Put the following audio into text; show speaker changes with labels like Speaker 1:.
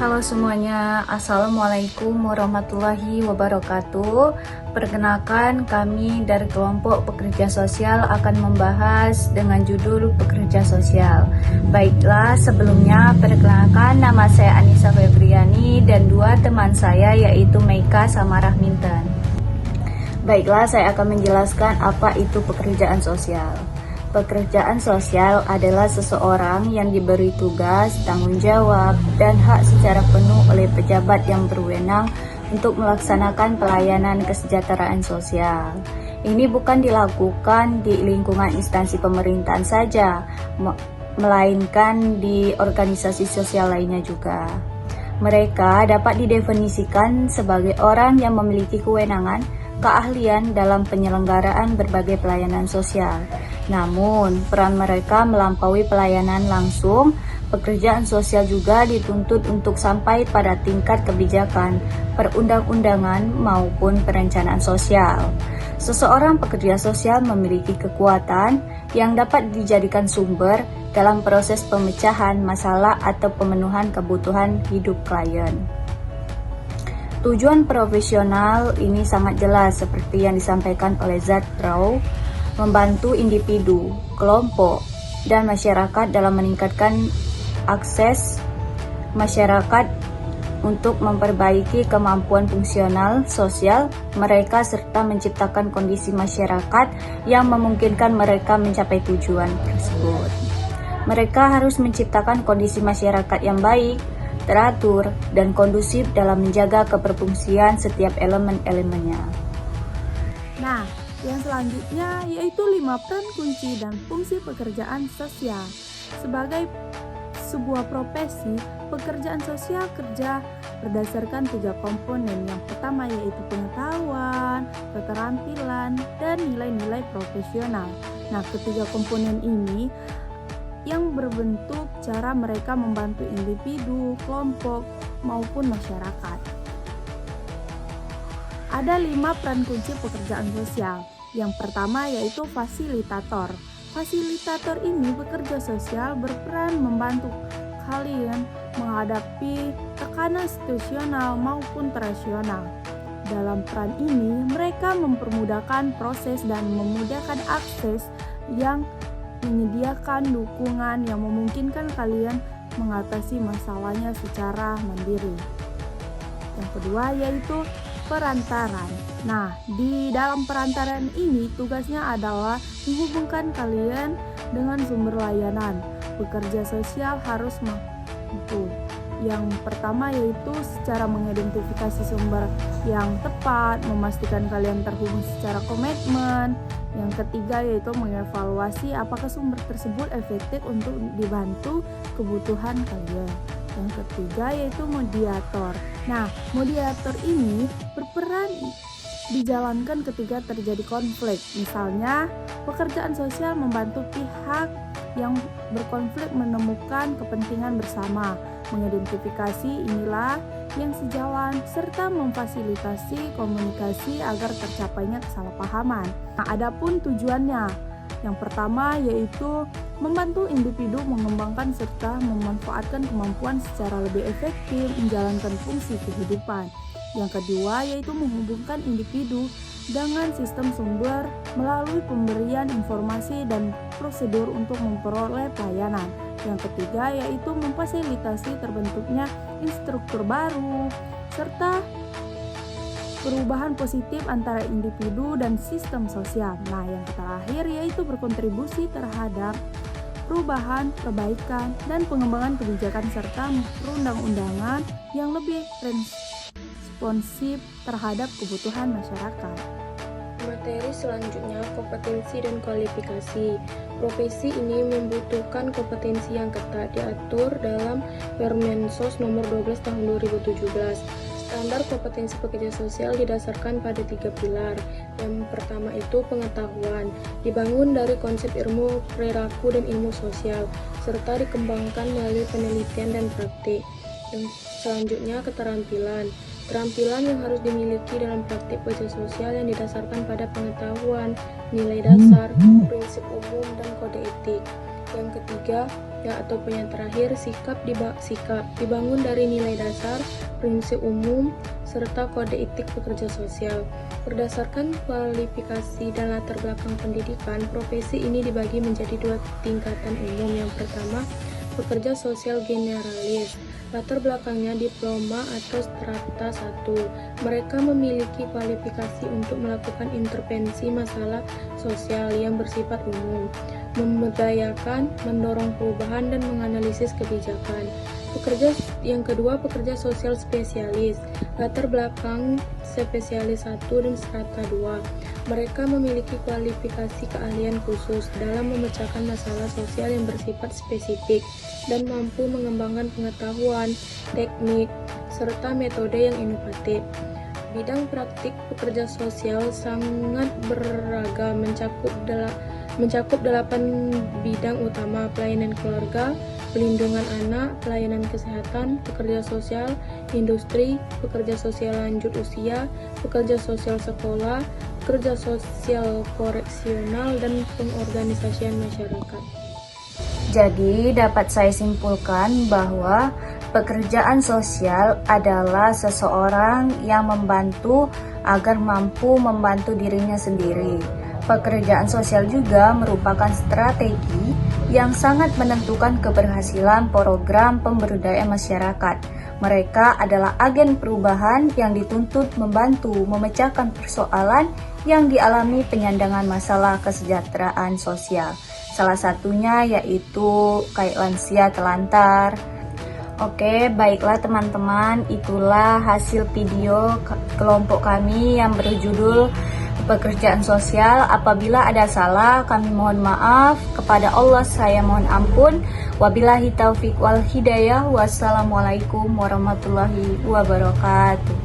Speaker 1: Halo semuanya, Assalamualaikum warahmatullahi wabarakatuh. Perkenalkan, kami dari kelompok pekerja sosial akan membahas dengan judul pekerja sosial. Baiklah, sebelumnya perkenalkan, nama saya Anissa Febriani dan dua teman saya yaitu Meika sama Rahmintan. Baiklah, saya akan menjelaskan apa itu pekerjaan sosial. Pekerjaan sosial adalah seseorang yang diberi tugas, tanggung jawab, dan hak secara penuh oleh pejabat yang berwenang untuk melaksanakan pelayanan kesejahteraan sosial. Ini bukan dilakukan di lingkungan instansi pemerintahan saja, melainkan di organisasi sosial lainnya juga. Mereka dapat didefinisikan sebagai orang yang memiliki kewenangan, keahlian dalam penyelenggaraan berbagai pelayanan sosial. Namun, peran mereka melampaui pelayanan langsung. Pekerjaan sosial juga dituntut untuk sampai pada tingkat kebijakan, perundang-undangan, maupun perencanaan sosial. Seseorang pekerja sosial memiliki kekuatan yang dapat dijadikan sumber dalam proses pemecahan masalah atau pemenuhan kebutuhan hidup klien. Tujuan profesional ini sangat jelas seperti yang disampaikan oleh Zat Rao, membantu individu, kelompok, dan masyarakat dalam meningkatkan akses masyarakat untuk memperbaiki kemampuan fungsional sosial mereka serta menciptakan kondisi masyarakat yang memungkinkan mereka mencapai tujuan tersebut. Mereka harus menciptakan kondisi masyarakat yang baik, teratur, dan kondusif dalam menjaga keberfungsian setiap elemen-elemennya.
Speaker 2: Nah, yang selanjutnya yaitu 5 peran kunci dan fungsi pekerjaan sosial. Sebagai sebuah profesi, pekerjaan sosial kerja berdasarkan 3 komponen. Yang pertama yaitu pengetahuan, keterampilan, dan nilai-nilai profesional. Nah, ketiga komponen ini yang berbentuk cara mereka membantu individu, kelompok, maupun masyarakat. Ada 5 peran kunci pekerjaan sosial. Yang pertama yaitu fasilitator. Fasilitator ini bekerja sosial berperan membantu kalian menghadapi tekanan situasional maupun operasional. Dalam peran ini, mereka mempermudahkan proses dan memudahkan akses yang menyediakan dukungan yang memungkinkan kalian mengatasi masalahnya secara mandiri. Yang kedua yaitu perantaran. Nah, di dalam perantaran ini tugasnya adalah menghubungkan kalian dengan sumber layanan. Pekerja sosial harus mampu. Yang pertama yaitu secara mengidentifikasi sumber yang tepat, memastikan kalian terhubung secara komitmen. Yang ketiga yaitu mengevaluasi apakah sumber tersebut efektif untuk dibantu kebutuhan kalian. Yang ketiga yaitu mediator. Nah, mediator ini berperan dijalankan ketika terjadi konflik. Misalnya, pekerjaan sosial membantu pihak yang berkonflik menemukan kepentingan bersama, mengidentifikasi inilah yang sejalan, serta memfasilitasi komunikasi agar tercapainya kesalahpahaman. Nah, adapun tujuannya, yang pertama yaitu membantu individu mengembangkan serta memanfaatkan kemampuan secara lebih efektif menjalankan fungsi kehidupan. Yang kedua yaitu menghubungkan individu dengan sistem sumber melalui pemberian informasi dan prosedur untuk memperoleh pelayanan. Yang ketiga yaitu memfasilitasi terbentuknya instruktur baru serta perubahan positif antara individu dan sistem sosial. Nah, yang terakhir yaitu berkontribusi terhadap perubahan, perbaikan, dan pengembangan kebijakan serta perundang-undangan yang lebih responsif terhadap kebutuhan masyarakat.
Speaker 3: Materi selanjutnya kompetensi dan kualifikasi. Profesi ini membutuhkan kompetensi yang ketat diatur dalam Permensos nomor 12 tahun 2017. Standar kompetensi pekerja sosial didasarkan pada 3 pilar. Yang pertama itu pengetahuan, dibangun dari konsep ilmu perilaku dan ilmu sosial, serta dikembangkan melalui penelitian dan praktik. Yang selanjutnya keterampilan, keterampilan yang harus dimiliki dalam praktik pekerja sosial yang didasarkan pada pengetahuan, nilai dasar, prinsip umum, dan kode etik. Yang ketiga, yang terakhir, sikap dibangun dari nilai dasar, prinsip umum, serta kode etik pekerja sosial. Berdasarkan kualifikasi dan latar belakang pendidikan, profesi ini dibagi menjadi 2 tingkatan umum. Yang pertama, pekerja sosial generalis. Latar belakangnya diploma atau strata 1. Mereka memiliki kualifikasi untuk melakukan intervensi masalah sosial yang bersifat umum, memberdayakan, mendorong perubahan, dan menganalisis kebijakan. Yang kedua, pekerja sosial spesialis. Latar belakang spesialis 1 dan strata 2. Mereka memiliki kualifikasi keahlian khusus dalam memecahkan masalah sosial yang bersifat spesifik dan mampu mengembangkan pengetahuan, teknik, serta metode yang inovatif. Bidang praktik pekerja sosial sangat beragam, mencakup 8 bidang utama: pelayanan keluarga, pelindungan anak, pelayanan kesehatan, pekerja sosial industri, pekerja sosial lanjut usia, pekerja sosial sekolah, pekerja sosial koreksional, dan pengorganisasian masyarakat.
Speaker 1: Jadi dapat saya simpulkan bahwa pekerjaan sosial adalah seseorang yang membantu agar mampu membantu dirinya sendiri. Pekerjaan sosial juga merupakan strategi yang sangat menentukan keberhasilan program pemberdayaan masyarakat. Mereka adalah agen perubahan yang dituntut membantu memecahkan persoalan yang dialami penyandangan masalah kesejahteraan sosial. Salah satunya yaitu kayak lansia telantar. Oke, baiklah teman-teman, itulah hasil video kelompok kami yang berjudul pekerjaan sosial. Apabila ada salah, kami mohon maaf. Kepada Allah saya mohon ampun. Wabillahi taufiq wal hidayah. Wassalamualaikum warahmatullahi wabarakatuh.